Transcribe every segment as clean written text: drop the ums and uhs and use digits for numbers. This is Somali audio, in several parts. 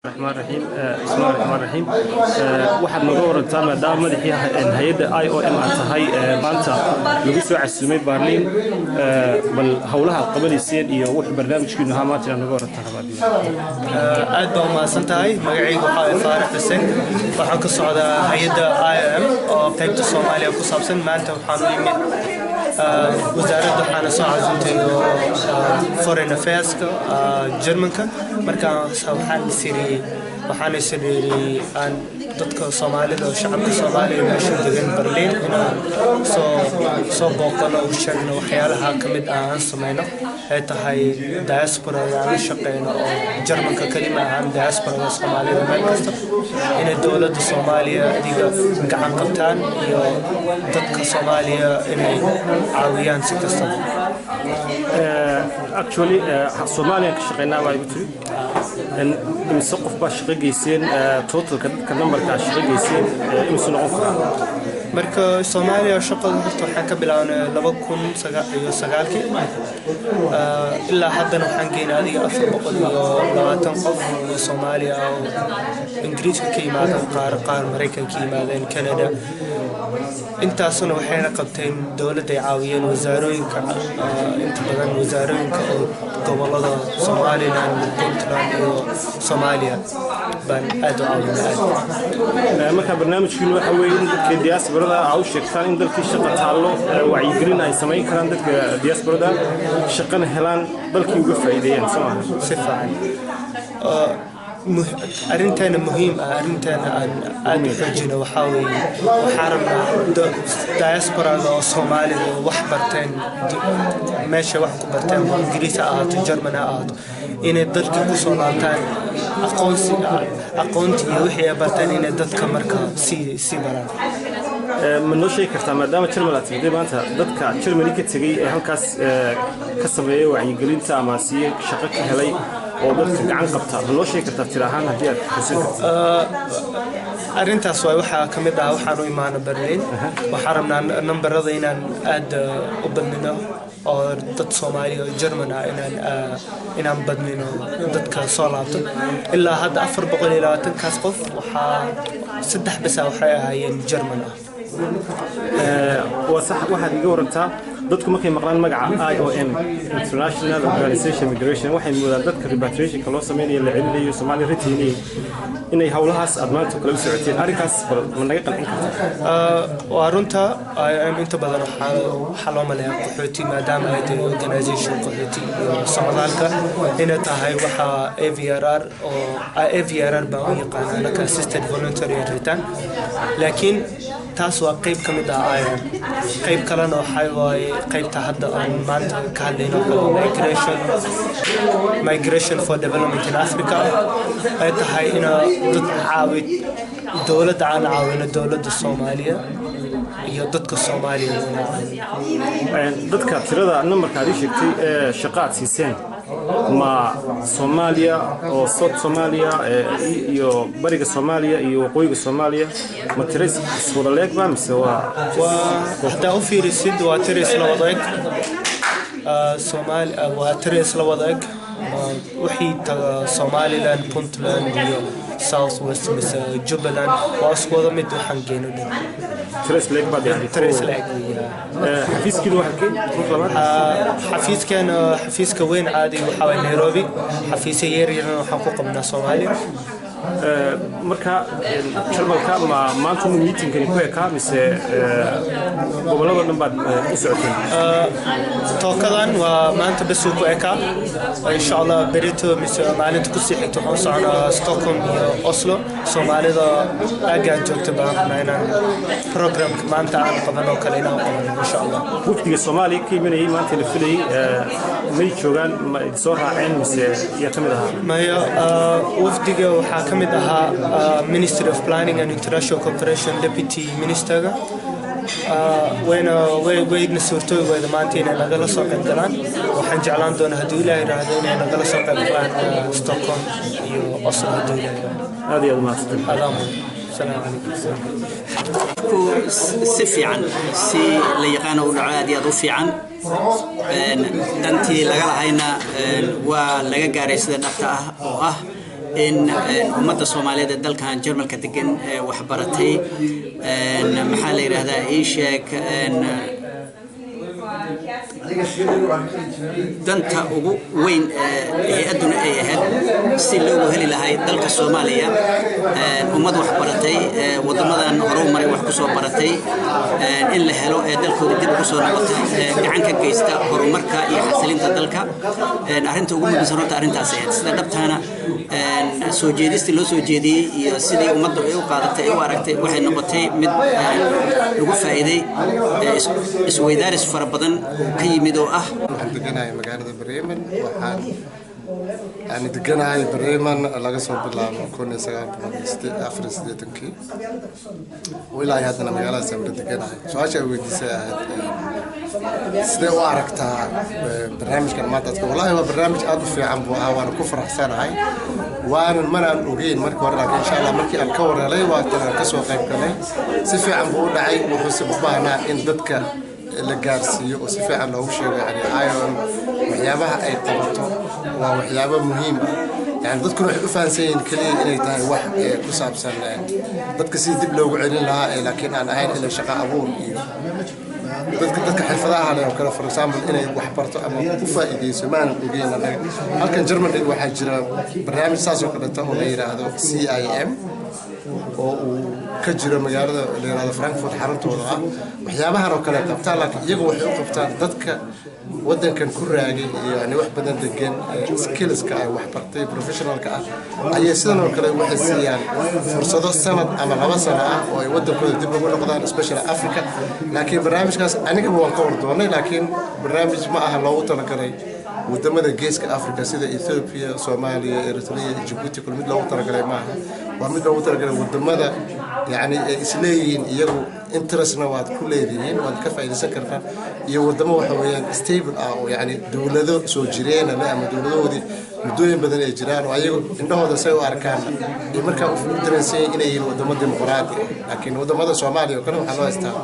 الرحمن الرحيم بسم الله الرحمن الرحيم واحد نقول رتام دام مدحيها الهيئة IOM أنتهاي مانتا لقيسوا عسومي برلين بل هولها قبل السين يروح برنامج كنا هامات نقول رتام أدبا ما سنتهاي مقعي وحاول فارق السن وحنا كصعدة هيئة IOM أو قيمة الصومالية وكصابسن مانتا وحنا يمين وزارة حنا صاع زنتين فورين أفيرز جرمنكا مركان سوحان سيري وحنا سيري عن dadka Soomaalida oo shacabka Soomaaliyeed meesha degan Berlin inaan soo booqano oo sheegno waxyaalaha kamid ah aan sameeyno ay tahay diaspora aan shaqeyno oo Jarmanka kalima aan diaspora Soomaalida meel kasta in dawladda Soomaaliya adiga gacan qabtaan iyo dadka Soomaaliya inay caawiyaan si kasta actually Soomaaliya ka shaqeynaa waa igu in مسقف باش قيسين توتال كنمبر كاش قيسين إمسون عفرا مركز الصومالية شغل وحنا كبلان لبكون سجالك إلا حتى نحكي هذه أفضل لا تنقف الصومالية أو إنجليز كيما قار أمريكا كيما لين كندا أنت أصلا وحنا قبتين دولة عاويين وزارين أنت بدن وزارين قبل الصومالي لأن بنتلان صوماليا بن أدو عاويين ما كان برنامج فيه وحوين كدياس بردا عاوش شقتان إن دلك الشقة تعلو وعيقرين أي سماي كان دلك دياس بردا شقنا هلان دلك يوقف إيديان سماه صفاً أرنتنا مهم أرنتنا أن أدفجنا وحاول وحاربنا دايسبرا الصومالي وحبرتين ماشي وحكبرتين إنجليز جرمن إن الدرك كوسولاتان أقونتي وحيا برتين إن الدرك مركا سي برا من نوع شيء كرتا ما دام ترملات دي بانتا دتك ترملي كتجي هالكاس كسبه وعيقلين تاماسية شقك هلاي ودتك عن قبتها من نوع شيء كرتا تراهان هديات حسين أرنتا سوى وحى كمدة وحنو إيمان برلين وحرمنا نمبر رضينا أد أبننا أو ضد صومالي وجرمنا إن بدننا ضد كصالات إلا هذا أفر بقول إلى تنكسقف وح سدح بس وحياة هي جرمنا وصح واحد يقول أنت ضدكم ممكن مقرن مجمع IOM International Organization Migration واحد من ضدك repatriation كلاسة مني اللي عندي وسومالي ريتيني إنه حولها أدمان تكلم سعتين أريكاس من نقل إنك وأرنتا IOM أنت بدل حلوم عليها قحوتي ما دام هذه organization قحوتي سمعالك هنا تهاي وحى AVRR أو AVRR بقى يقال لك assisted voluntary return لكن تاسوا قيب كمدة IOM قيب كلنا وحيواي قيب تحدى عن مانت كهلينا migration for development in Africa هاي هنا ضد عاود دولة عن عاونا دولة الصومالية هي ضد الصومالية ضد كثيرة النمبر كاريش كتير شقات سيسين مع صوماليا أو صوت صوماليا يو بريق صوماليا يو قوي صوماليا ما تريس صورة لك بام سوا وحده في رصيد وتريس لوضعك صومال وتريس لوضعك وحيد صومالي لان بونتلاند يو ساوث ويست مس جبلان واسكو مد حنجينو تريس لك بعد تريس لك حفيز كيلو واحد حفيز كان حفيز كوين عادي وحاول نيروبي حفيز ييري حقوق من الصومالي marka sharmalka ma antu meeting kan ku ekaa mise gobolada dhan baad u socoteen tookadan waa maanta bas ku ekaa insha Allah berito mise maalinta ku sii xigto waxaan socdaa Stockholm iyo Oslo Soomaalida agaan joogta baan inaan program maanta aan qabano kale inaan qabano insha Allah waqtiga Soomaaliya ka imanayay maanta la filay may joogan ma soo raaceen mise ya kamid aha maya waqtiga waxa kamid aha Ministry of Planning and International Cooperation Deputy Minister وين سورتوي وين مانتين أنا قال صاحب الدلان وحن جعلان دون هدول هاي رادين أنا قال صاحب الدلان ستوكهولم يو أصل هدول هذه الماستر هذا السلام عليكم سفي عن سي اللي يقانو عادي أضوفي عن dantii laga lahayna waa laga gaaray sida dhabta ah oo ah إن أمة الصومالية دلكان جرمال كتجن وحبرتي إن محل هذا إيشك إن دنتا وين أدنى أيهاد سلوا هلي لهاي دلك الصومالية أمة وحبرتي وضمن هروم مري وحكسوا برتي إن لهلو دلك ودي بكسوا نقطة عنك جيستا هروم مركا يحصلين تدلك أرنت وقوم بسرعة أرنت عسير سدبت أنا سوجيدي استلو سوجيدي سيدي أمة وقادتي واركتي وحي نقطتي مد وقفة إيدي سويدارس فربضن كي مدو دقناي مقالة بريمن وحان يعني دقناي بريمن لغا سو بلام كون سغال افر سديتنكي ولا هادنا مقالة سمر دقناي سواشا ويديسا سيدي u aragtaa barnaamijkan maanta wallahi waa barnaamij aad u fiican buu ahaa waan ku faraxsanahay waan ogeyn markii hore laakiin insha Allah markii aan ka wareelay waa tan ka soo qayb galay si fiican buu u dhacay wuxuu u baahnaa in dadka la gaarsiiyo oo si fiican loogu sheego yani IOM waxyaabaha ay qabato waa waxyaabo muhiim ah يعني dadku waxay u fahansan kaliya inay tahay wax ku saabsan dadka si dib loogu celin lahaa laakiin aan ahayn in shaqo abuur iyo dadka xirfadaha leh oo kale for example inay wax barto ama u faa'iideyso maan ogeyn halkan Germany waxaa jira barnaamij saas oo kale oo la yiraahdo CIM oo ka jira magaalada la yiraahdo Frankfurt xaruntooda ah waxyaabahan oo kale qabtaan laakiin iyagu waxay u qabtaan dadka wadankan ku raagay yani wax badan degan skills-ka ay wax bartay professional-ka ah ay sidoo kale waxay siiyaan fursado sanad ama 2 sano ah oo ay wadankooda dib ugu noqdaan especially Africa laakiin barnaamijkaas aniga waan ka wardoonay laakiin barnaamij ma aha loogu talagalay wadamada geeska Africa sida Ethiopia, Somalia, Eritrea, Djibouti kulmid loogu talagalay ma aha waa mid loogu talagalay wadamada yani isleeyihiin iyagu interestna waad ku leedihiin waad ka faa'iideysan kartaa iyo wadamo waxa weeyaan stable ah oo yani dawlado soo jireen ama dawladoodii muddooyin badan ay jiraan oo ayagu indhahooda say u arkaan iyo markaa u dareensay inay yihiin wadamo dimuqraadi laakiin wadamada Soomaaliya oo kale waxaa loo haystaa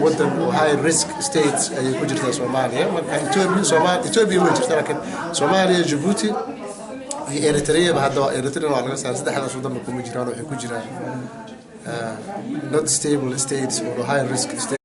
wadan high risk states ay ku jirtaa Soomaaliya marka Ethiopia way jirtaa laakiin Soomaaliya Djibouti iyo Eritrea hadda Eritrea waa laga saaray saddexdaas wadamo kuma jiraan waxay ku jiraan not stable states or high risk states